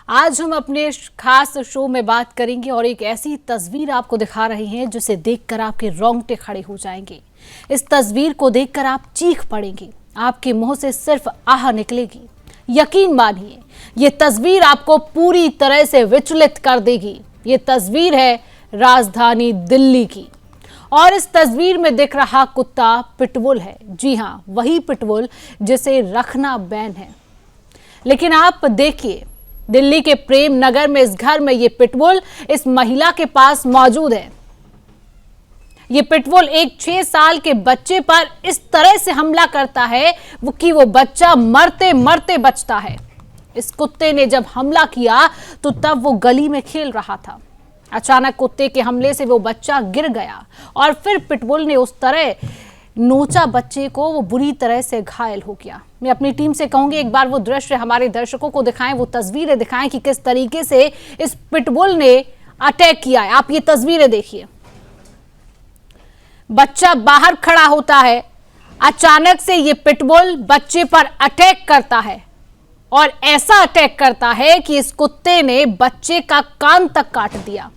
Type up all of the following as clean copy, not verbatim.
आज हम अपने खास शो में बात करेंगे और एक ऐसी तस्वीर आपको दिखा रहे हैं जिसे देखकर आपके रोंगटे खड़े हो जाएंगे। इस तस्वीर को देखकर आप चीख पड़ेंगे, आपके मुंह से सिर्फ आह निकलेगी। यकीन मानिए, ये तस्वीर आपको पूरी तरह से विचलित कर देगी। ये तस्वीर है राजधानी दिल्ली की और इस तस्वीर में दिख रहा कुत्ता पिटबुल है। जी हाँ, वही पिटबुल जिसे रखना बैन है। लेकिन आप देखिए, दिल्ली के प्रेम नगर में इस घर में ये पिटबुल इस महिला के पास मौजूद है। ये पिटबुल एक 6 साल के बच्चे पर इस तरह से हमला करता है कि वो बच्चा मरते मरते बचता है। इस कुत्ते ने जब हमला किया तो तब वो गली में खेल रहा था। अचानक कुत्ते के हमले से वो बच्चा गिर गया और फिर पिटबुल ने उस तरह नोचा बच्चे को, वो बुरी तरह से घायल हो गया। मैं अपनी टीम से कहूंगी एक बार वो दृश्य हमारे दर्शकों को दिखाएं, वो तस्वीरें दिखाएं कि किस तरीके से इस पिटबुल ने अटैक किया है। आप ये तस्वीरें देखिए, बच्चा बाहर खड़ा होता है, अचानक से ये पिटबुल बच्चे पर अटैक करता है और ऐसा अटैक करता है कि इस कुत्ते ने बच्चे का कान तक काट दिया।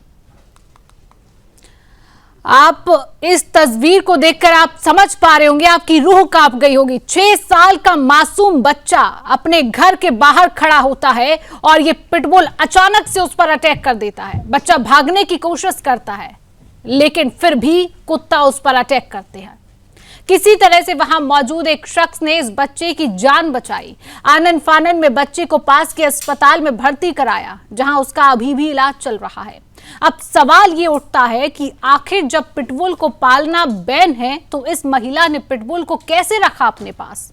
आप इस तस्वीर को देखकर आप समझ पा रहे होंगे, आपकी रूह कांप गई होगी। 6 साल का मासूम बच्चा अपने घर के बाहर खड़ा होता है और ये पिटबुल अचानक से उस पर अटैक कर देता है। बच्चा भागने की कोशिश करता है, लेकिन फिर भी कुत्ता उस पर अटैक करते हैं। किसी तरह से वहां मौजूद एक शख्स ने इस बच्चे की जान बचाई। आनन फानन में बच्चे को पास के अस्पताल में भर्ती कराया, जहां उसका अभी भी इलाज चल रहा है। अब सवाल ये उठता है कि आखिर जब पिटबुल को पालना बैन है तो इस महिला ने पिटबुल को कैसे रखा अपने पास।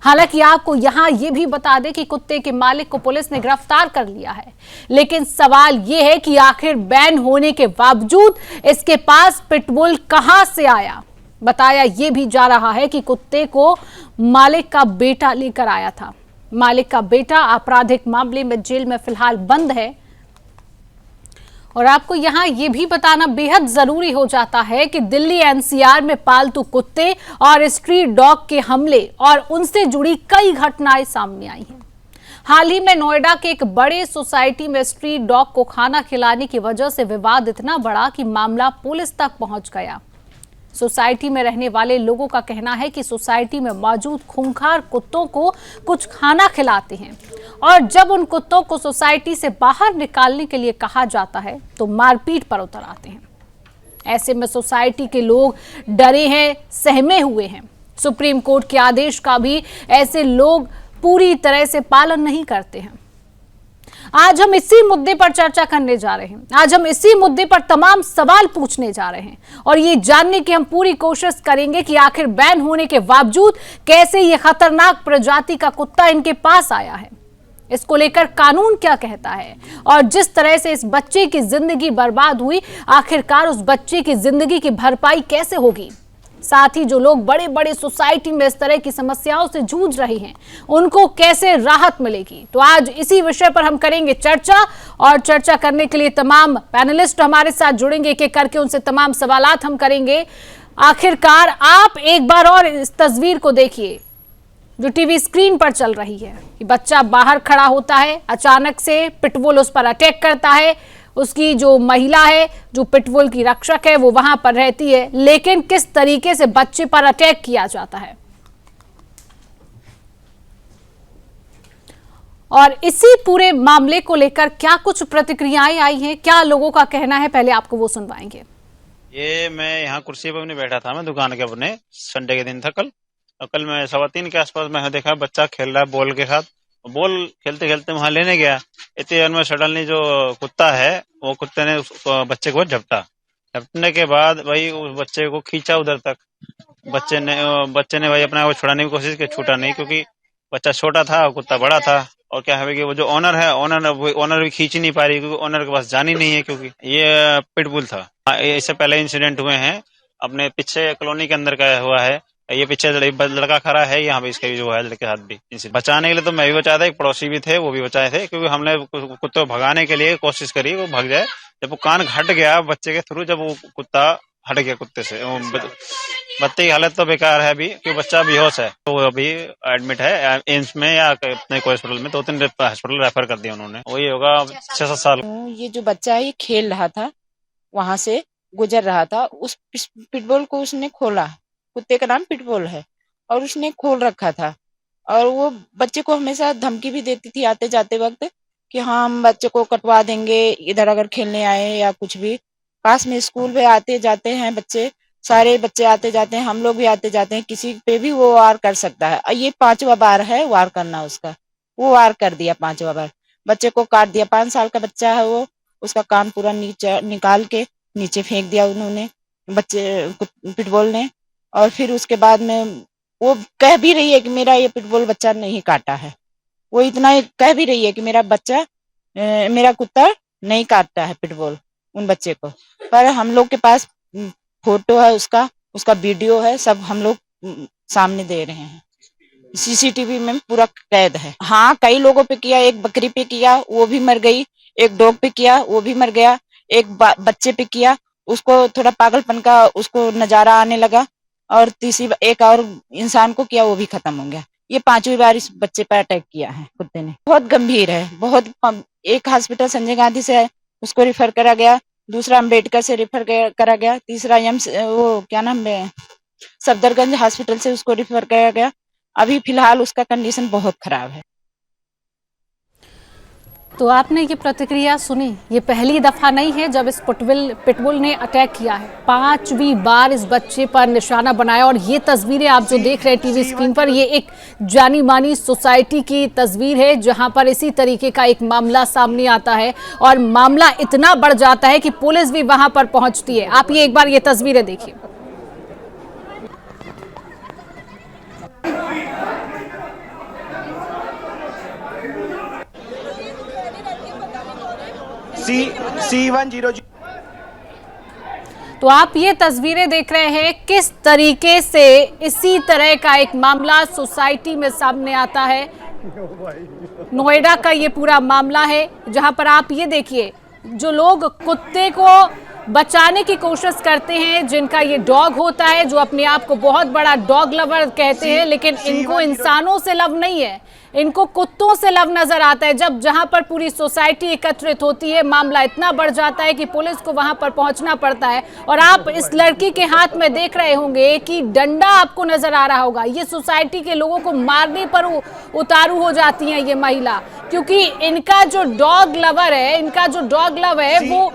हालांकि आपको यहां यह भी बता दें कि कुत्ते के मालिक को पुलिस ने गिरफ्तार कर लिया है, लेकिन सवाल यह है कि आखिर बैन होने के बावजूद इसके पास पिटबुल कहां से आया। बताया यह भी जा रहा है कि कुत्ते को मालिक का बेटा लेकर आया था। मालिक का बेटा आपराधिक मामले में जेल में फिलहाल बंद है। और आपको यहां यह भी बताना बेहद जरूरी हो जाता है कि दिल्ली एनसीआर में पालतू कुत्ते और स्ट्रीट डॉग के हमले और उनसे जुड़ी कई घटनाएं सामने आई हैं। हाल ही में नोएडा के एक बड़े सोसाइटी में स्ट्रीट डॉग को खाना खिलाने की वजह से विवाद इतना बड़ा कि मामला पुलिस तक पहुंच गया। सोसाइटी में रहने वाले लोगों का कहना है कि सोसाइटी में मौजूद खूंखार कुत्तों को कुछ खाना खिलाते हैं और जब उन कुत्तों को सोसाइटी से बाहर निकालने के लिए कहा जाता है तो मारपीट पर उतर आते हैं। ऐसे में सोसाइटी के लोग डरे हैं, सहमे हुए हैं। सुप्रीम कोर्ट के आदेश का भी ऐसे लोग पूरी तरह से पालन नहीं करते हैं। आज हम इसी मुद्दे पर चर्चा करने जा रहे हैं। आज हम इसी मुद्दे पर तमाम सवाल पूछने जा रहे हैं और ये जानने की हम पूरी कोशिश करेंगे कि आखिर बैन होने के बावजूद कैसे ये खतरनाक प्रजाति का कुत्ता इनके पास आया है, इसको लेकर कानून क्या कहता है और जिस तरह से इस बच्चे की जिंदगी बर्बाद हुई, आखिरकार उस बच्चे की जिंदगी की भरपाई कैसे होगी। साथ ही जो लोग बड़े बड़े सोसाइटी में इस तरह की समस्याओं से जूझ रहे हैं, उनको कैसे राहत मिलेगी। तो आज इसी विषय पर हम करेंगे चर्चा और चर्चा करने के लिए तमाम पैनलिस्ट हमारे साथ जुड़ेंगे। एक एक करके उनसे तमाम सवालात हम करेंगे। आखिरकार आप एक बार और इस तस्वीर को देखिए जो टीवी स्क्रीन पर चल रही है कि बच्चा बाहर खड़ा होता है, अचानक से पिटबुल उस पर अटैक करता है। उसकी जो महिला है, जो पिटबुल की रक्षक है, वो वहां पर रहती है, लेकिन किस तरीके से बच्चे पर अटैक किया जाता है। और इसी पूरे मामले को लेकर क्या कुछ प्रतिक्रियाएं आई हैं, क्या लोगों का कहना है, पहले आपको वो सुनवाएंगे। ये मैं यहाँ कुर्सी पर अपने बैठा था, मैं दुकान के अपने, संडे के दिन था कल। और कल मैं 3:15 के आसपास मैं देखा बच्चा खेल रहा है बॉल के साथ। बॉल खेलते खेलते वहां लेने गया, इतनी देर में सडनली जो कुत्ता है वो कुत्ते ने बच्चे को झपटने के बाद भाई उस बच्चे को खींचा उधर तक। बच्चे ने भाई अपना को छुड़ाने की कोशिश की, छूटा नहीं क्योंकि बच्चा छोटा था और कुत्ता बड़ा था। और क्या है कि वो जो ओनर है, ओनर भी खींच ही नहीं पा रही क्योंकि ओनर के पास जान ही नहीं है, क्योंकि ये पिटबुल था। इससे पहले इंसिडेंट हुए हैं अपने पीछे कॉलोनी के अंदर का हुआ है। ये पीछे लड़का खड़ा है, यहाँ पे इसके भी जो है लड़के हाथ भी बचाने के लिए तो मैं भी बचाया था, एक पड़ोसी भी थे वो भी बचाए थे, क्योंकि हमने कुत्ते को भगाने के लिए कोशिश करी वो भाग जाए। जब वो कान घट गया बच्चे के थ्रू, जब वो कुत्ता हट गया कुत्ते से। बच्चे की हालत तो बेकार है अभी, क्योंकि बच्चा बेहोश है, तो अभी एडमिट है एम्स में या अपने कोई हॉस्पिटल में, 2-3 हॉस्पिटल रेफर कर दिया उन्होंने। वही होगा 6-7 साल। ये जो बच्चा है ये खेल रहा था, वहां से गुजर रहा था, उस पिटबुल को उसने खोला, कुत्ते का नाम पिटबुल है, और उसने खोल रखा था। और वो बच्चे को हमेशा धमकी भी देती थी आते जाते वक्त कि हाँ हम बच्चे को कटवा देंगे, इधर अगर खेलने आए या कुछ भी। पास में स्कूल में आते जाते हैं बच्चे, सारे बच्चे आते जाते हैं, हम लोग भी आते जाते हैं, किसी पे भी वो वार कर सकता है। और ये 5वां बार है वार करना उसका, वो वार कर दिया 5वां बार, बच्चे को काट दिया। 5 साल का बच्चा है वो, उसका कान पूरा नीचे निकाल के नीचे फेंक दिया उन्होंने, बच्चे पिटबुल ने। और फिर उसके बाद में वो कह भी रही है कि मेरा ये पिटबुल बच्चा नहीं काटा है, वो इतना कह भी रही है कि मेरा कुत्ता नहीं काटता है पिटबुल उन बच्चे को। पर हम लोग के पास फोटो है उसका वीडियो है, सब हम लोग सामने दे रहे हैं, सीसीटीवी में पूरा कैद है। हाँ कई लोगों पे किया, एक बकरी पे किया वो भी मर गई, एक डॉग पे किया वो भी मर गया, एक बच्चे पे किया, उसको थोड़ा पागलपन का उसको नजारा आने लगा, और तीसरी एक और इंसान को किया वो भी खत्म हो गया। ये 5वीं बार इस बच्चे पर अटैक किया है कुत्ते ने। बहुत गंभीर है, बहुत। एक हॉस्पिटल संजय गांधी से उसको रिफर करा गया, दूसरा अम्बेडकर से रिफर करा गया, तीसरा वो क्या नाम है सफदरगंज हॉस्पिटल से उसको रिफर करा गया। अभी फिलहाल उसका कंडीशन बहुत खराब है। तो आपने ये प्रतिक्रिया सुनी, ये पहली दफा नहीं है जब इस पिटबुल ने अटैक किया है, 5वीं बार इस बच्चे पर निशाना बनाया। और ये तस्वीरें आप जो देख रहे हैं टीवी स्क्रीन पर, ये एक जानी मानी सोसाइटी की तस्वीर है जहां पर इसी तरीके का एक मामला सामने आता है, और मामला इतना बढ़ जाता है कि पुलिस भी वहां पर पहुंचती है। आप ये एक बार ये तस्वीरें देखिए। C100। तो आप ये तस्वीरें देख रहे हैं किस तरीके से इसी तरह का एक मामला सोसाइटी में सामने आता है। नोएडा का ये पूरा मामला है जहां पर आप ये देखिए, जो लोग कुत्ते को बचाने की कोशिश करते हैं, जिनका ये डॉग होता है, जो अपने आप को बहुत बड़ा डॉग लवर कहते हैं, लेकिन इनको इंसानों से लव नहीं है, इनको कुत्तों से लव नजर आता है। जहां पर पूरी सोसाइटी एकत्रित होती है, मामला इतना बढ़ जाता है कि पुलिस को वहां पर पहुंचना पड़ता है। और आप इस लड़की के हाथ में देख रहे होंगे कि डंडा आपको नजर आ रहा होगा। ये सोसाइटी के लोगों को मारने पर उतारू हो जाती हैं ये महिला, क्योंकि इनका जो डॉग लवर है वो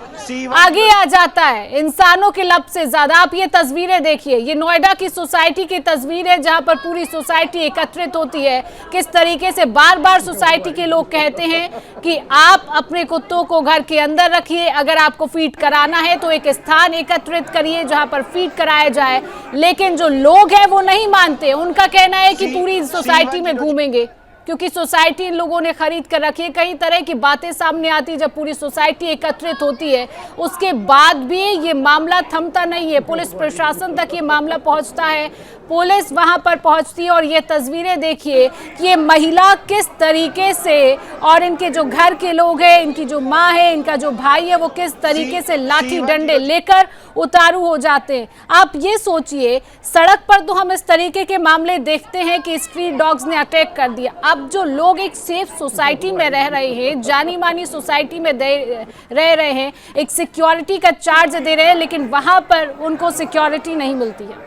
आगे आ जाता है इंसानों के लब से ज्यादा। आप ये तस्वीरें देखिए, ये नोएडा की सोसाइटी की तस्वीर है जहां पर पूरी सोसाइटी एकत्रित होती है। किस तरीके से बार बार सोसाइटी के लोग कहते हैं कि आप अपने कुत्तों को घर के अंदर रखिए, अगर आपको फीड कराना है तो एक स्थान एकत्रित करिए जहां पर फीड कराया जाए। लेकिन जो लोग हैं वो नहीं मानते, उनका कहना है कि पूरी सोसाइटी में घूमेंगे, क्योंकि सोसाइटी इन लोगों ने खरीद कर रखी है। कई तरह की बातें सामने आती है जब पूरी सोसाइटी एकत्रित होती है, उसके बाद भी ये मामला थमता नहीं है। पुलिस प्रशासन तक ये मामला पहुंचता है, पुलिस वहां पर पहुंचती है। और ये तस्वीरें देखिए कि ये महिला किस तरीके से, और इनके जो घर के लोग हैं, इनकी जो माँ है, इनका जो भाई है, वो किस तरीके से लाठी डंडे लेकर उतारू हो जाते हैं। आप ये सोचिए, सड़क पर तो हम इस तरीके के मामले देखते हैं कि स्ट्रीट डॉग्स ने अटैक कर दिया। अब जो लोग एक सेफ सोसाइटी में रह रहे हैं, जानी मानी सोसाइटी में रह रहे हैं, एक सिक्योरिटी का चार्ज दे रहे हैं, लेकिन वहां पर उनको सिक्योरिटी नहीं मिलती है।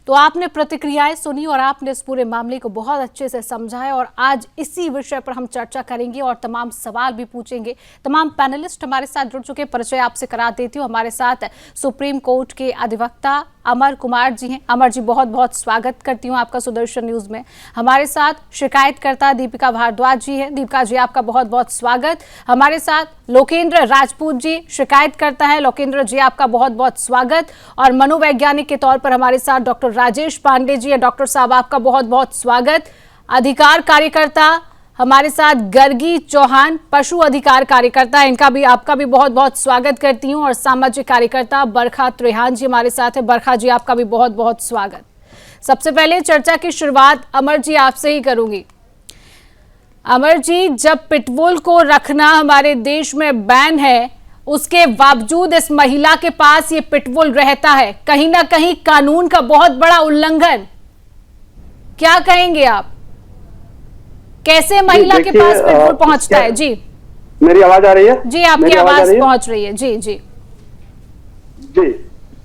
तो आपने प्रतिक्रियाएं सुनी और आपने इस पूरे मामले को बहुत अच्छे से समझा है, और आज इसी विषय पर हम चर्चा करेंगे और तमाम सवाल भी पूछेंगे। तमाम पैनलिस्ट हमारे साथ जुड़ चुके, परिचय आपसे करा देती हूँ। हमारे साथ सुप्रीम कोर्ट के अधिवक्ता अमर कुमार जी हैं। अमर जी, बहुत बहुत स्वागत करती हूँ आपका सुदर्शन न्यूज में। हमारे साथ शिकायतकर्ता दीपिका भारद्वाज जी हैं। दीपिका जी, आपका बहुत बहुत स्वागत। हमारे साथ लोकेंद्र राजपूत जी शिकायतकर्ता है। लोकेंद्र जी, आपका बहुत बहुत स्वागत। और मनोवैज्ञानिक के तौर पर हमारे साथ डॉक्टर राजेश पांडे जी है। डॉक्टर साहब, आपका बहुत बहुत स्वागत। अधिकार कार्यकर्ता हमारे साथ गर्गी चौहान, पशु अधिकार कार्यकर्ता, आपका भी बहुत बहुत स्वागत करती हूँ। और सामाजिक कार्यकर्ता बरखा त्रेहान जी हमारे साथ है। बरखा जी, आपका भी बहुत बहुत स्वागत। सबसे पहले चर्चा की शुरुआत अमर जी आपसे ही करूंगी। अमर जी, जब पिटबुल को रखना हमारे देश में बैन है उसके बावजूद इस महिला के पास ये पिटबुल रहता है। कहीं ना कहीं कानून का बहुत बड़ा उल्लंघन। क्या कहेंगे आप, कैसे महिला के पास पिटबुल पहुंचता है? जी मेरी आवाज आ रही है? जी, आपकी आवाज पहुंच रही है। जी जी जी।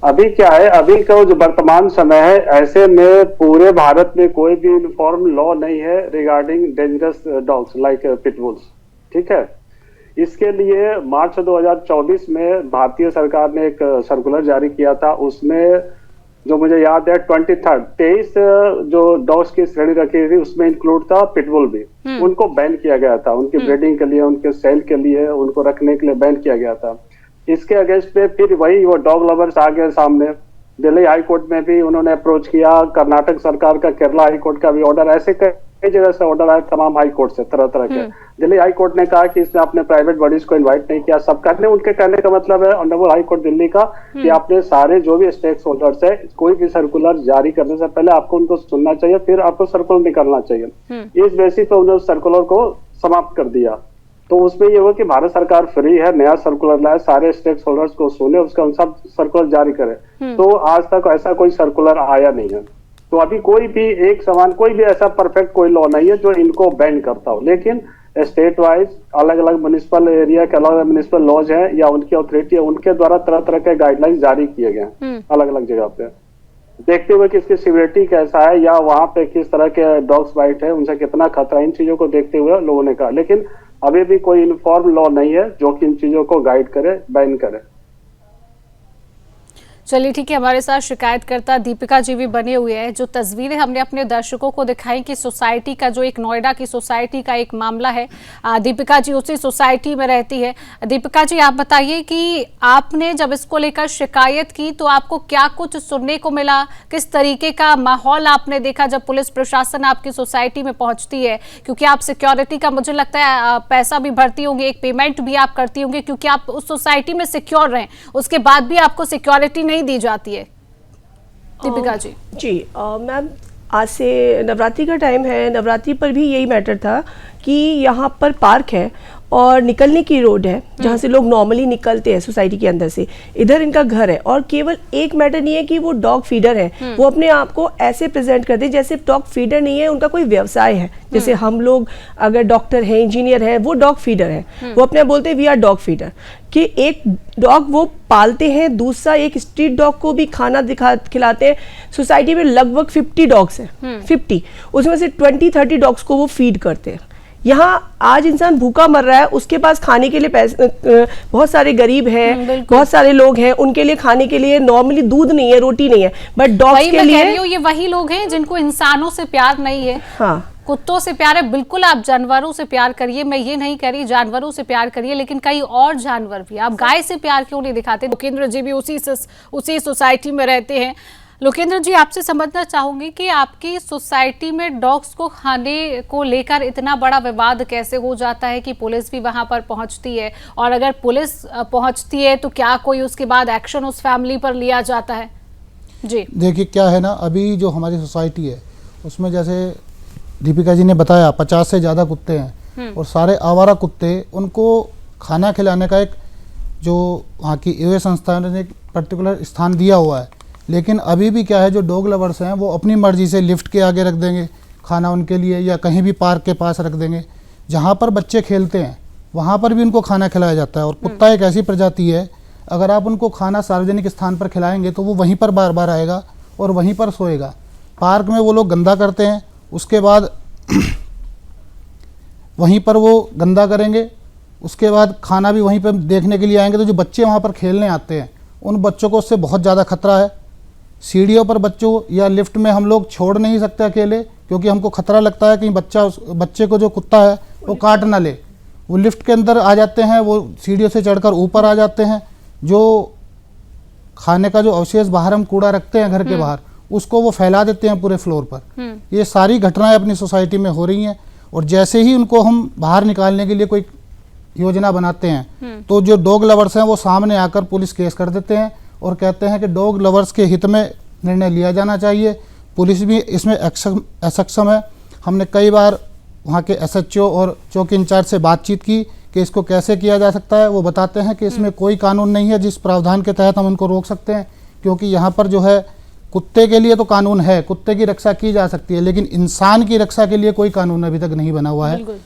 अभी क्या है, अभी का जो वर्तमान समय है, ऐसे में पूरे भारत में कोई भी यूनिफॉर्म लॉ नहीं है regarding dangerous dogs like pit bulls. ठीक है, इसके लिए मार्च 2024 में भारतीय सरकार ने एक सर्कुलर जारी किया था। उसमें जो मुझे याद है 23 जो डॉग्स की श्रेणी रखी थी उसमें इंक्लूड था पिटबुल भी। उनको बैन किया गया था, उनकी ब्रीडिंग के लिए, उनके सेल के लिए, उनको रखने के लिए बैन किया गया था। इसके अगेंस्ट में फिर वही वो डॉग लवर्स आ गए सामने। दिल्ली हाई कोर्ट में भी उन्होंने अप्रोच किया, कर्नाटक सरकार का, केरला हाई कोर्ट का भी ऑर्डर, ऐसे कई जगह से ऑर्डर आए तमाम हाई कोर्ट से, तरह तरह के। दिल्ली हाई कोर्ट ने कहा कि इसने अपने प्राइवेट बॉडीज को इनवाइट नहीं किया। सब करने, उनके कहने का मतलब है ऑनरेबल हाई कोर्ट दिल्ली का कि आपने सारे जो भी स्टेक होल्डर्स है, कोई भी सर्कुलर जारी करने से पहले आपको उनको सुनना चाहिए, फिर आपको सर्कुलर निकालना चाहिए। इस बेसिस पे उन्होंने सर्कुलर को समाप्त कर दिया। तो उसमें ये हुआ कि भारत सरकार फ्री है, नया सर्कुलर लाए, सारे स्टेक होल्डर्स को सुने, उसका अनुसार सर्कुलर जारी करे। तो आज तक ऐसा कोई सर्कुलर आया नहीं है। तो अभी कोई भी एक समान, कोई भी ऐसा परफेक्ट कोई लॉ नहीं है जो इनको बैन करता हो। लेकिन स्टेट वाइज अलग अलग म्युनिसिपल एरिया के अलग अलग म्युनिसिपल लॉज हैं या उनकी अथॉरिटी है, उनके द्वारा तरह तरह के गाइडलाइंस जारी किए गए हैं अलग अलग जगह पे, देखते हुए कि इसकी सिवियरिटी कैसा है या वहां पे किस तरह के डॉग्स बाइट है, उनसे कितना खतरा, इन चीजों को देखते हुए लोगों ने कहा। लेकिन अभी भी कोई यूनिफॉर्म लॉ नहीं है जो कि इन चीजों को गाइड करे, बैन करे। चलिए ठीक है, हमारे साथ शिकायतकर्ता दीपिका जी भी बने हुए हैं। जो तस्वीरें हमने अपने दर्शकों को दिखाई कि सोसाइटी का जो एक नोएडा की सोसाइटी का एक मामला है, दीपिका जी उसी सोसाइटी में रहती है। दीपिका जी, आप बताइए कि आपने जब इसको लेकर शिकायत की तो आपको क्या कुछ सुनने को मिला, किस तरीके का माहौल आपने देखा जब पुलिस प्रशासन आपकी सोसाइटी में पहुंचती है? क्योंकि आप सिक्योरिटी का, मुझे लगता है पैसा भी भरती होंगी, एक पेमेंट भी आप करती होंगी, क्योंकि आप उस सोसाइटी में सिक्योर रहें, उसके बाद भी आपको सिक्योरिटी नहीं दी जाती है। दीपिका जी। जी मैम, आज से नवरात्रि का टाइम है। नवरात्रि पर भी यही मैटर था कि यहाँ पर पार्क है और निकलने की रोड है जहाँ से लोग नॉर्मली निकलते हैं सोसाइटी के अंदर से, इधर इनका घर है। और केवल एक मैटर नहीं है कि वो डॉग फीडर है, वो अपने आप को ऐसे प्रेजेंट करते हैं जैसे डॉग फीडर नहीं है, उनका कोई व्यवसाय है। जैसे हम लोग अगर डॉक्टर हैं, इंजीनियर हैं, वो डॉग फीडर है, वो अपने आप बोलते हैं वी आर डॉग फीडर। कि एक डॉग वो पालते हैं, दूसरा एक स्ट्रीट डॉग को भी खाना खिलाते हैं। सोसाइटी में लगभग 50 डॉग्स हैं, 50, उसमें से 20-30 डॉग्स को वो फीड करते हैं। यहाँ आज इंसान भूखा मर रहा है, उसके पास खाने के लिए पैसे, बहुत सारे गरीब हैं, बहुत सारे लोग हैं, उनके लिए खाने के लिए नॉर्मली दूध नहीं है, रोटी नहीं है, बट डॉग्स के लिए ये वही लोग हैं जिनको इंसानों से प्यार नहीं है। हाँ, कुत्तों से प्यार है। बिल्कुल, आप जानवरों से प्यार करिए, मैं ये नहीं कह रही जानवरों से प्यार करिए, लेकिन कई और जानवर भी, आप गाय से प्यार क्यों नहीं दिखाते? लोकेंद्र जी भी उसी सोसाइटी में रहते हैं। लोकेंद्र जी, आपसे समझना चाहूंगी कि आपकी सोसाइटी में डॉग्स को खाने को लेकर इतना बड़ा विवाद कैसे हो जाता है कि पुलिस भी वहां पर पहुंचती है, और अगर पुलिस पहुंचती है तो क्या कोई उसके बाद एक्शन उस फैमिली पर लिया जाता है? जी देखिए क्या है ना, अभी जो हमारी सोसाइटी है उसमें जैसे दीपिका जी ने बताया 50 से ज़्यादा कुत्ते हैं और सारे आवारा कुत्ते, उनको खाना खिलाने का एक जो वहाँ की यूए संस्था ने एक पर्टिकुलर स्थान दिया हुआ है। लेकिन अभी भी क्या है, जो डॉग लवर्स हैं वो अपनी मर्जी से लिफ्ट के आगे रख देंगे खाना उनके लिए, या कहीं भी पार्क के पास रख देंगे जहाँ पर बच्चे खेलते हैं, वहाँ पर भी उनको खाना खिलाया जाता है। और कुत्ता एक ऐसी प्रजाति है, अगर आप उनको खाना सार्वजनिक स्थान पर खिलाएंगे तो वो वहीं पर बार बार आएगा और वहीं पर सोएगा। पार्क में वो लोग गंदा करते हैं, उसके बाद वहीं पर वो गंदा करेंगे, उसके बाद खाना भी वहीं पर देखने के लिए आएंगे। तो जो बच्चे वहाँ पर खेलने आते हैं उन बच्चों को उससे बहुत ज़्यादा खतरा है। सीढ़ियों पर बच्चों या लिफ्ट में हम लोग छोड़ नहीं सकते अकेले, क्योंकि हमको खतरा लगता है कि बच्चे को जो कुत्ता है वो काट ना ले। वो लिफ्ट के अंदर आ जाते हैं, वो सीढ़ियों से चढ़कर ऊपर आ जाते हैं। जो खाने का जो अवशेष बाहर हम कूड़ा रखते हैं घर के बाहर, उसको वो फैला देते हैं पूरे फ्लोर पर। ये सारी घटनाएं अपनी सोसाइटी में हो रही हैं। और जैसे ही उनको हम बाहर निकालने के लिए कोई योजना बनाते हैं तो जो डॉग लवर्स हैं वो सामने आकर पुलिस केस कर देते हैं और कहते हैं कि डॉग लवर्स के हित में निर्णय लिया जाना चाहिए। पुलिस भी इसमें असक्षम है। हमने कई बार वहाँ के एसएचओ और चौकी इंचार्ज से बातचीत की कि इसको कैसे किया जा सकता है। वो बताते हैं कि इसमें कोई कानून नहीं है जिस प्रावधान के तहत हम उनको रोक सकते हैं, क्योंकि यहाँ पर जो है कुत्ते के लिए तो कानून है, कुत्ते की रक्षा की जा सकती है, लेकिन इंसान की रक्षा के लिए कोई कानून अभी तक नहीं बना हुआ है।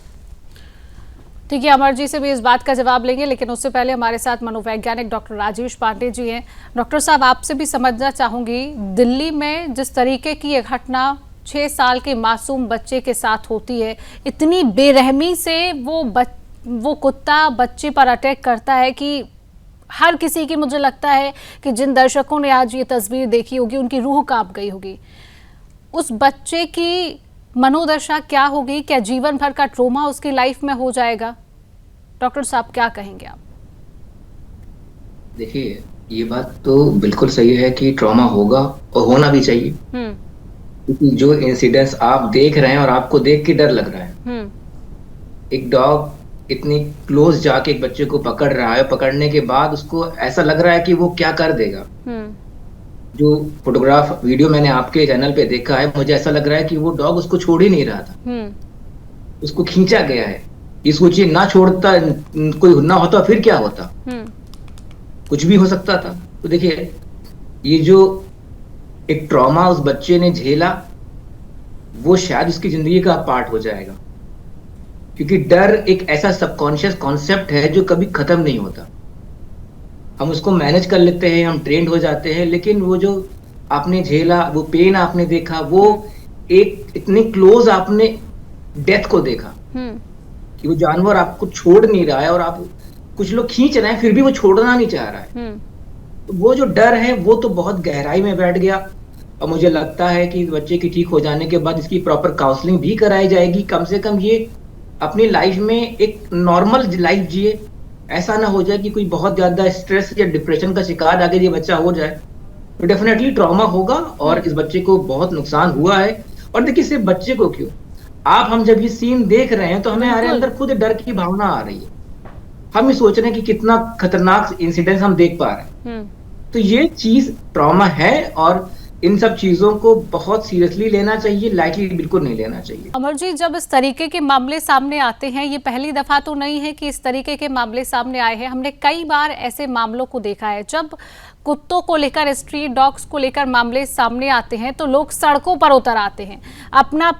ठीक है, अमर जी से भी इस बात का जवाब लेंगे, लेकिन उससे पहले हमारे साथ मनोवैज्ञानिक डॉक्टर राजेश पांडे जी हैं। डॉक्टर साहब, आपसे भी समझना चाहूंगी, दिल्ली में जिस तरीके की ये घटना 6 साल के मासूम बच्चे के साथ होती है, इतनी बेरहमी से वो कुत्ता बच्चे पर अटैक करता है कि हर किसी की, मुझे लगता है कि जिन दर्शकों ने आज ये तस्वीर देखी होगी उनकी रूह कांप गई होगी। उस बच्चे की मनोदशा क्या होगी? क्या जीवन भर का ट्रोमा उसकी लाइफ में हो जाएगा? डॉक्टर साहब, क्या कहेंगे आप? देखिए, ये बात तो बिल्कुल सही है कि ट्रॉमा होगा और होना भी चाहिए, क्योंकि जो इंसिडेंट्स आप देख रहे हैं और आपको देख के डर लग रहा है। एक डॉग इतनी क्लोज जाके एक बच्चे को पकड़ रहा है, पकड़ने के बाद उसको ऐसा लग रहा है कि वो क्या कर देगा। जो फोटोग्राफ वीडियो मैंने आपके चैनल पे देखा है, मुझे ऐसा लग रहा है कि वो डॉग उसको छोड़ ही नहीं रहा था, उसको खींचा गया है। ये सोचिए, ना छोड़ता, कोई ना होता फिर क्या होता, कुछ भी हो सकता था। तो देखिए, ये जो एक ट्रॉमा उस बच्चे ने झेला, वो शायद उसकी जिंदगी का पार्ट हो जाएगा, क्योंकि डर एक ऐसा सबकॉन्शियस कॉन्सेप्ट है जो कभी खत्म नहीं होता। हम उसको मैनेज कर लेते हैं, हम ट्रेंड हो जाते हैं, लेकिन वो जो आपने झेला, वो पेन आपने देखा, वो एक इतने क्लोज आपने डेथ को देखा कि वो जानवर आपको छोड़ नहीं रहा है, और आप, कुछ लोग खींच रहे हैं फिर भी वो छोड़ना नहीं चाह रहा है। तो वो जो डर है वो तो बहुत गहराई में बैठ गया, और मुझे लगता है कि बच्चे की ठीक हो जाने के बाद इसकी प्रॉपर काउंसलिंग भी कराई जाएगी। कम से कम ये अपनी लाइफ में एक नॉर्मल लाइफ जिए, ऐसा ना हो जाए कि कोई बहुत ज्यादा स्ट्रेस या डिप्रेशन का शिकार आगे ये बच्चा हो जाए। तो डेफिनेटली ट्रॉमा होगा, और इस बच्चे को बहुत नुकसान हुआ है। और देखिए, सिर्फ बच्चे को क्यों, हम जब ये सीन देख रहे हैं तो हमें हमारे अंदर खुद डर की भावना आ रही है। हम ये सोच रहे हैं कि कितना खतरनाक इंसिडेंट हम देख पा रहे हैं। तो ये चीज ट्रॉमा है, और इन सब चीजों को बहुत सीरियसली लेना चाहिए, लाइटली बिल्कुल नहीं लेना चाहिए। अमर जी, जब इस तरीके के मामले सामने आते हैं, ये पहली दफा तो नहीं है कि इस तरीके के मामले सामने आए हैं। हमने कई बार ऐसे मामलों को देखा है। जब कुत्तों को लेकर, स्ट्रीट डॉग्स को लेकर मामले सामने आते हैं तो लोग सड़कों पर उतर आते हैं, अपना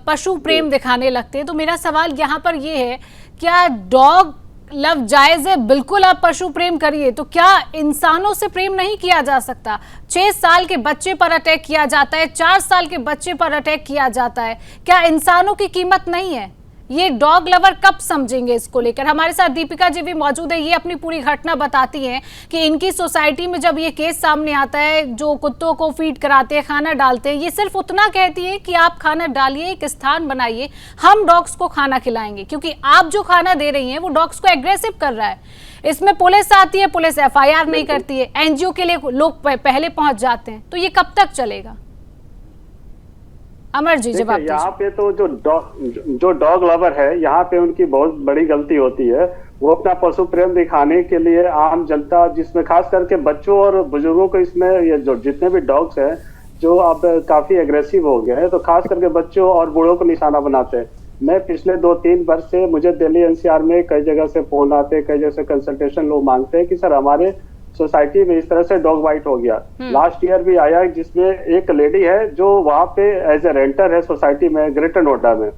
पशु प्रेम दिखाने लगते हैं। तो मेरा सवाल यहाँ पर ये है, क्या डॉग लव जायज है? बिल्कुल, आप पशु प्रेम करिए, तो क्या इंसानों से प्रेम नहीं किया जा सकता? 6 साल के बच्चे पर अटैक किया जाता है, 4 साल के बच्चे पर अटैक किया जाता है, क्या इंसानों की कीमत नहीं है? ये डॉग लवर कब समझेंगे इसको लेकर? हमारे साथ दीपिका जी भी मौजूद है, ये अपनी पूरी घटना बताती हैं कि इनकी सोसाइटी में जब ये केस सामने आता है, जो कुत्तों को फीड कराते हैं, खाना डालते हैं, ये सिर्फ उतना कहती है कि आप खाना डालिए, एक स्थान बनाइए, हम डॉग्स को खाना खिलाएंगे, क्योंकि आप जो खाना दे रही हैं वो डॉग्स को एग्रेसिव कर रहा है। इसमें पुलिस आती है, पुलिस FIR नहीं करती है, NGO के लिए लोग पहले पहुंच जाते हैं। तो ये कब तक चलेगा? अमर जी, जवाब दीजिए। यहाँ पे तो जो डॉग लवर है, यहाँ पे उनकी बहुत बड़ी गलती होती है। वो अपना पशु प्रेम दिखाने के लिए आम जनता, जिसमें खास करके बच्चों और बुजुर्गों को, इसमें ये जो जितने भी डॉग्स हैं जो अब काफी एग्रेसिव हो गए हैं, तो खास करके बच्चों और बूढ़ों को निशाना बनाते हैं। मैं पिछले 2-3 वर्ष से, मुझे दिल्ली NCR में कई जगह से फोन आते हैं, कई जगह से कंसल्टेशन लोग मांगते हैं कि सर हमारे सोसाइटी में इस तरह से डॉग बाइट हो गया। लास्ट ईयर भी आया, जिसमें एक लेडी है जो वहाँ पे एज ए रेंटर है सोसाइटी में, ग्रेटर नोएडा में।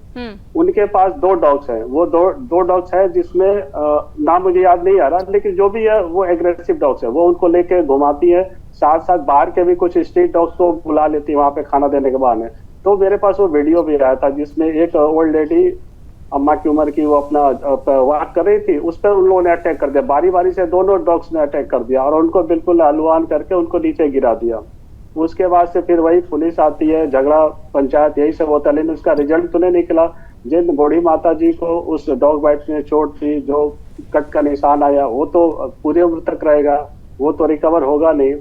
उनके पास 2 डॉग्स हैं। वो दो डॉग्स हैं, जिसमें नाम मुझे याद नहीं आ रहा, लेकिन जो भी है वो एग्रेसिव डॉग्स है। वो उनको लेके घुमाती है, साथ साथ बाहर के भी कुछ स्ट्रीट डॉग्स को बुला लेती है वहाँ पे खाना देने के बहाने। तो मेरे पास वो वीडियो भी आया था, जिसमें एक ओल्ड लेडी, अम्मा की उम्र की, वो अपना वॉक कर रही थी, उस पर उन लोगों ने अटैक कर दिया। बारी बारी से दोनों डॉग्स ने अटैक कर दिया और उनको बिल्कुल आलूआन करके उनको नीचे गिरा दिया। उसके बाद से फिर वही पुलिस आती है, झगड़ा पंचायत यही सब होता है, लेकिन उसका रिजल्ट तो नहीं निकला। जिन बूढ़ी माता जी को उस डॉग बाइट में चोट थी, जो कट का निशान आया, वो तो पूरी उम्र तक रहेगा, वो तो रिकवर होगा नहीं।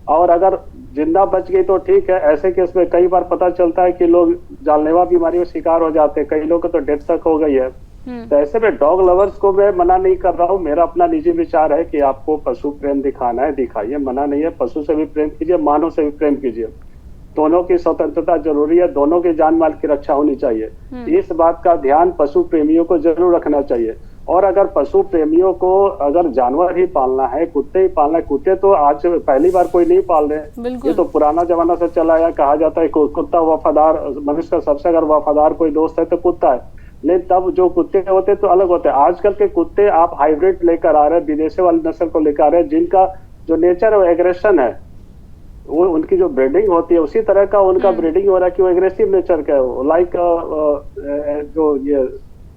और अगर जिंदा बच गई तो ठीक है। ऐसे केस में कई बार पता चलता है कि लोग जानलेवा बीमारी का शिकार हो जाते हैं, कई लोग को तो डेथ तक हो गई है। तो ऐसे में डॉग लवर्स को मैं मना नहीं कर रहा हूँ, मेरा अपना निजी विचार है कि आपको पशु प्रेम दिखाना है, दिखाइए, मना नहीं है। पशु से भी प्रेम कीजिए, मानव से भी प्रेम कीजिए, दोनों की स्वतंत्रता जरूरी है, दोनों के जान माल की रक्षा होनी चाहिए। इस बात का ध्यान पशु प्रेमियों को जरूर रखना चाहिए। और अगर पशु प्रेमियों को अगर जानवर ही पालना है, कुत्ते ही पालना है, कुत्ते तो आज पहली बार कोई नहीं पाल रहे, ये तो पुराना जमाना से चला आया। कहा जाता है कुत्ता वफादार, मनुष्य का सबसे अगर वफादार कोई दोस्त है तो कुत्ता है। लेकिन तब जो कुत्ते होते तो अलग होते हैं। आजकल के कुत्ते आप हाइब्रिड लेकर आ रहे हैं, विदेशी वाली नस्ल को लेकर आ रहे हैं, जिनका जो नेचर है एग्रेशन है, वो उनकी जो ब्रीडिंग होती है उसी तरह का उनका ब्रीडिंग हो रहा है कि वो एग्रेसिव नेचर का है। लाइक जो ये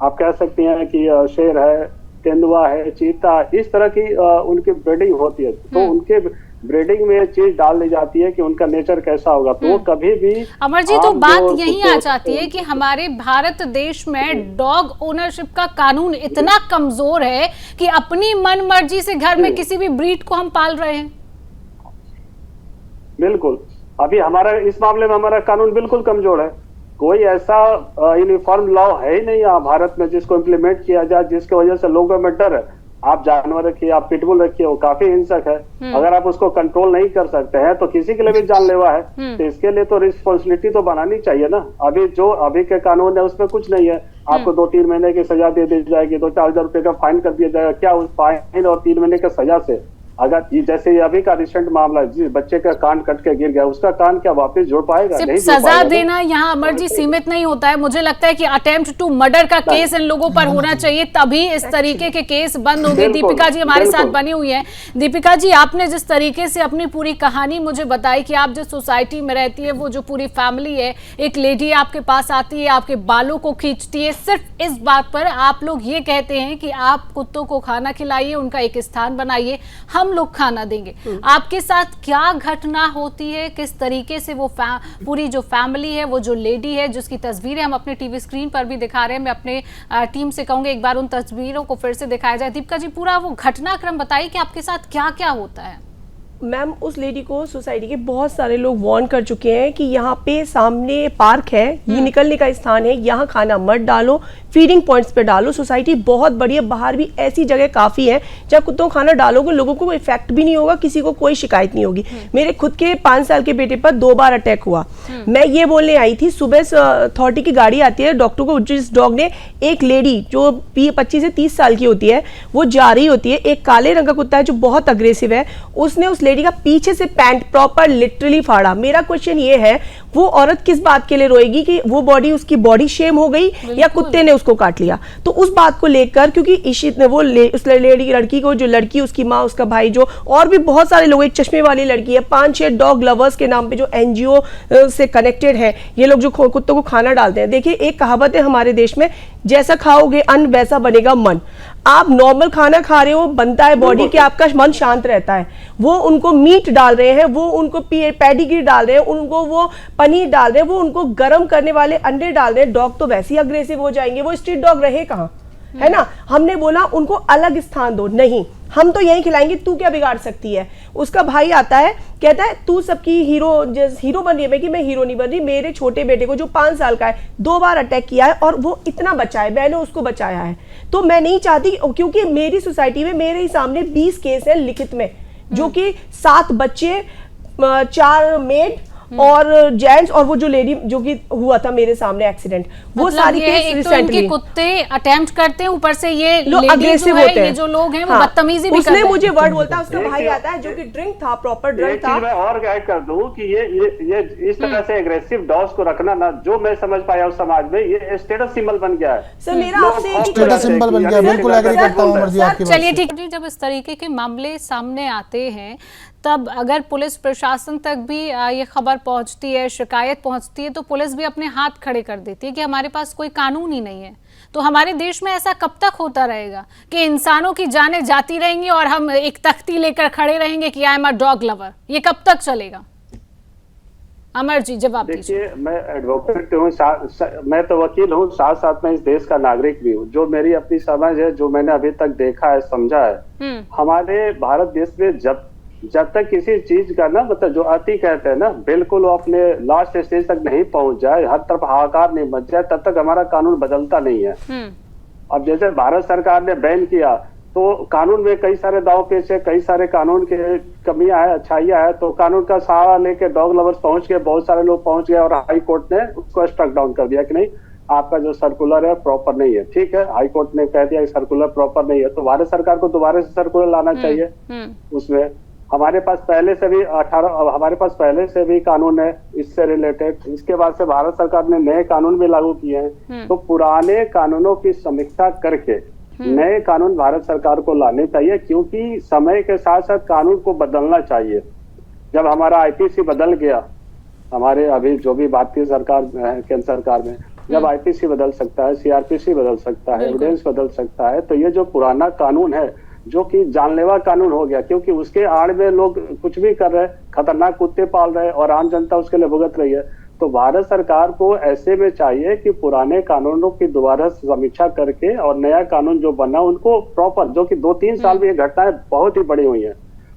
आप कह सकती हैं कि शेर है, तेंदुआ है, चीता, इस तरह की उनकी ब्रीडिंग होती है। तो उनके ब्रीडिंग में चीज डाल दी जाती है कि उनका नेचर कैसा होगा। तो कभी भी अमर जी, तो बात यही आ जाती है कि हमारे भारत देश में डॉग ओनरशिप का कानून इतना कमजोर है कि अपनी मन मर्जी से घर में किसी भी ब्रीड को हम पाल रहे हैं। बिल्कुल, अभी हमारा इस मामले में हमारा कानून बिल्कुल कमजोर है। कोई ऐसा यूनिफॉर्म लॉ है ही नहीं यहाँ भारत में जिसको इम्प्लीमेंट किया जाए, जिसकी वजह से लोगों में डर है। आप जानवर रखिए, आप पिटबुल रखिए, वो काफी हिंसक है। अगर आप उसको कंट्रोल नहीं कर सकते हैं तो किसी के लिए भी जानलेवा है। तो इसके लिए तो रिस्पॉन्सिबिलिटी तो बनानी चाहिए ना। अभी के कानून है उसमें कुछ नहीं है। आपको 2-3 महीने की सजा दे दी जाएगी, 2-4 हजार रुपए का फाइन कर दिया जाएगा। क्या उस फाइन और 3 महीने की सजा से, अगर जैसे ये अभी का रिसेंट मामला, जिस बच्चे का कान कट के गिर गया, उसका कान क्या वापस जोड़ पाएगा? सिर्फ सजा देना यहाँ अमर जी सीमित नहीं होता है। मुझे लगता है कि अटेम्प्ट टू मर्डर का केस इन लोगों पर होना चाहिए, तभी इस तरीके के केस बंद होंगे। दीपिका जी हमारे साथ बनी हुई है। दीपिका जी, आपने जिस तरीके से अपनी पूरी कहानी मुझे बताई कि आप जिस सोसाइटी में रहती है, वो जो पूरी फैमिली है, एक लेडी आपके पास आती है, आपके बालों को खींचती है, सिर्फ इस बात पर आप लोग ये कहते हैं कि आप कुत्तों को खाना खिलाइए, उनका एक स्थान बनाइए, हम लोग खाना देंगे। आपके साथ क्या घटना होती है, किस तरीके से वो पूरी जो फैमिली है, वो जो लेडी है जिसकी तस्वीरें हम अपने टीवी स्क्रीन पर भी दिखा रहे हैं, मैं अपने टीम से कहूंगी एक बार उन तस्वीरों को फिर से दिखाया जाए। दीपिका जी, पूरा वो घटनाक्रम बताइए कि आपके साथ क्या क्या होता है। मैम, उस लेडी को सोसाइटी के बहुत सारे लोग वार्न कर चुके हैं कि यहाँ पे सामने पार्क है, ये निकलने का स्थान है, यहाँ खाना मत डालो, फीडिंग पॉइंट्स पे डालो। सोसाइटी बहुत बड़ी है, बाहर भी ऐसी जगह काफी है जब कुत्तों को खाना डालोगे लोगों को इफेक्ट भी नहीं होगा, किसी को कोई शिकायत नहीं होगी। मेरे खुद के 5 साल के बेटे पर 2 बार अटैक हुआ। मैं ये बोलने आई थी, सुबह अथॉरिटी की गाड़ी आती है डॉक्टर को, जिस डॉग ने एक लेडी जो 25 से 30 साल की होती है वो जा रही होती है, एक काले रंग का कुत्ता है जो बहुत अग्रेसिव है, उसने उस लेडी का पीछे से पैंट प्रॉपर लिटरली फाड़ा। मेरा क्वेश्चन ये है, वो औरत किस बात के लिए रोएगी कि वो बॉडी, उसकी बॉडी शेम हो गई या कुत्ते ने उसको काट लिया? तो उस बात को लेकर, क्योंकि इशित ने वो उस लड़की को, जो लड़की, उसकी माँ, उसका भाई, जो और भी बहुत सारे लोग, एक चश्मे वाली लड़की है, 5-6 डॉग लवर्स के नाम पे जो NGO से कनेक्टेड है, ये लोग जो कुत्तों को खाना डालते हैं। देखिए, एक कहावत है हमारे देश में, जैसा खाओगे अन्न वैसा बनेगा मन। आप नॉर्मल खाना खा रहे हो, बनता है बॉडी के, आपका मन शांत रहता है। वो उनको मीट डाल रहे हैं, वो उनको पेडिग्री डाल रहे हैं, उनको वो पनीर डाल रहे हैं, वो उनको गर्म करने वाले अंडे डाल रहे हैं। डॉग तो वैसे ही अग्रेसिव हो जाएंगे, वो स्ट्रीट डॉग रहे कहाँ, है ना? हमने बोला उनको अलग स्थान दो, नहीं हम तो यही खिलाएंगे, तू क्या बिगाड़ सकती है? उसका भाई आता है, कहता है तू सबकी हीरो बन रही है। मैं कि मैं हीरो नहीं बन रही, मेरे छोटे बेटे को जो 5 साल का है 2 बार अटैक किया है और वो इतना बचा है, मैंने उसको बचाया है। तो मैं नहीं चाहती, क्योंकि मेरी सोसाइटी में मेरे ही सामने 20 केस है लिखित में, जो कि 7 बच्चे, 4 मेड और जेंट्स, और वो जो लेडी जो कि हुआ था मेरे सामने एक्सीडेंट, वो मतलब सारी केस तो रिसेंटली। इनके कुत्ते अटेम्प्ट करते हैं, ऊपर से ये लोग अग्रेसिव होते होते हैं, ये जो लोग हैं वो बदतमीजी भी करते हैं। उसने मुझे वर्ड बोलता है, उसका भाई आता है जो कि ड्रिंक था, प्रॉपर ड्रिंक था। मैं और गाइड कर दूं कि ये इस तरह से एग्रेसिव डॉग्स को रखना ना, जो मैं समझ पाया उस समाज में, ये स्टेटस सिंबल बन गया है। सर, मेरा आपसे स्टेटस सिंबल बन गया, बिल्कुल एग्री करता हूं अमर जी आपकी बात से। चलिए ठीक है, जब इस तरीके के मामले सामने आते हैं तब अगर पुलिस प्रशासन तक भी ये खबर पहुंचती है, शिकायत पहुंचती है, तो पुलिस भी अपने हाथ खड़े कर देती है कि हमारे पास कोई कानून ही नहीं है। तो हमारे देश में ऐसा कब तक होता रहेगा कि इंसानों की जानें जाती रहेंगी और हम एक तख्ती लेकर खड़े रहेंगे कि I am a dog lover? ये कब तक चलेगा? अमर जी जवाब दीजिए। देखिए, मैं एडवोकेट हूँ, मैं तो वकील हूँ, साथ साथ में इस देश का नागरिक भी हूँ। जो मेरी अपनी समझ है, जो मैंने अभी तक देखा है, समझा है, हमारे भारत देश में जब तक किसी चीज का ना, मतलब जो अति कहते हैं ना, बिल्कुल वो अपने लास्ट स्टेज तक नहीं पहुंच जाए, हर तरफ हाहाकार नहीं मच जाए, तब तक हमारा कानून बदलता नहीं है। अब जैसे भारत सरकार ने बैन किया, तो कानून में कई सारे दाव पेच है, कई सारे कानून के कमियां है, अच्छाइयां है। तो कानून का सहारा लेके डॉग लवर्स पहुंच गए, बहुत सारे लोग पहुंच गए और हाई कोर्ट ने उसको स्ट्रक डाउन कर दिया कि नहीं, आपका जो सर्कुलर है प्रॉपर नहीं है। ठीक है, हाई कोर्ट ने कह दिया कि सर्कुलर प्रॉपर नहीं है, तो भारत सरकार को दोबारा से सर्कुलर लाना चाहिए। उसमें हमारे पास पहले से भी हमारे पास पहले से भी कानून है इससे रिलेटेड। इसके बाद से भारत सरकार ने नए कानून भी लागू किए हैं, तो पुराने कानूनों की समीक्षा करके नए कानून भारत सरकार को लाने चाहिए, क्योंकि समय के साथ साथ कानून को बदलना चाहिए। जब हमारा आईपीसी बदल गया, हमारे अभी जो भी भारतीय सरकार है, केंद्र सरकार में, जब आईपीसी बदल सकता है, सीआरपीसी बदल सकता है, एविडेंस बदल सकता है, तो ये जो पुराना कानून है जो कि जानलेवा कानून हो गया, क्योंकि उसके आड़ में लोग कुछ भी कर रहे हैं, खतरनाक कुत्ते पाल रहे हैं और आम जनता उसके लिए भुगत रही है। तो भारत सरकार को ऐसे में चाहिए कि पुराने कानूनों की दोबारा समीक्षा करके और नया कानून जो बना उनको प्रॉपर, जो कि 2-3 साल में ये घटनाएं बहुत ही बड़ी हुई हैं,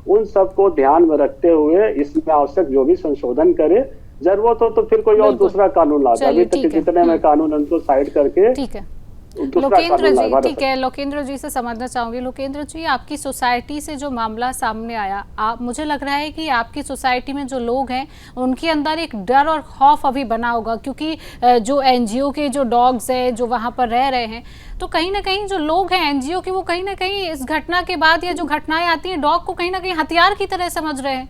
उन सबको ध्यान में रखते हुए इसमें आवश्यक जो भी संशोधन करे, जरूरत हो तो फिर कोई और दूसरा कानून ला दे। अभी तक जितने में कानून उनको साइड करके ठीक है लोकेंद्र जी, ठीक है लोकेंद्र जी से समझना चाहूंगी। लोकेंद्र जी, आपकी सोसाइटी से जो मामला सामने आया, आप मुझे लग रहा है कि आपकी सोसाइटी में जो लोग हैं उनके अंदर एक डर और खौफ अभी बना होगा, क्योंकि जो एनजीओ के जो डॉग्स हैं जो वहां पर रह रहे हैं, तो कहीं ना कहीं जो लोग हैं एनजीओ के, वो कहीं ना कहीं इस घटना के बाद या जो घटनाएं आती हैं डॉग को कहीं ना कहीं हथियार की तरह समझ रहे हैं।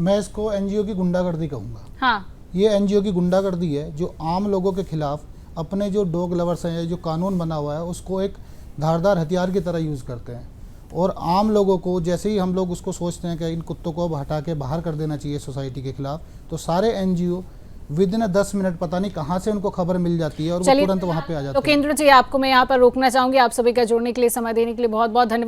मैं इसको एनजीओ की गुंडागर्दी कहूँगा। हाँ, ये एनजीओ की गुंडागर्दी है जो आम लोगों के खिलाफ अपने जो डॉग लवर्स हैं, जो कानून बना हुआ है उसको एक धारदार हथियार की तरह यूज़ करते हैं। और आम लोगों को जैसे ही हम लोग उसको सोचते हैं कि इन कुत्तों को अब हटा के बाहर कर देना चाहिए सोसाइटी के खिलाफ, तो सारे एनजीओ विदिन 10 मिनट पता नहीं कहाँ से उनको खबर मिल जाती है और वो तुरंत वहाँ पे आ जाते हैं। लोकेंद्र जी, आपको मैं यहाँ पर रोकना चाहूंगी। आप सभी का जुड़ने के लिए, समय देने के लिए बहुत बहुत धन्यवाद।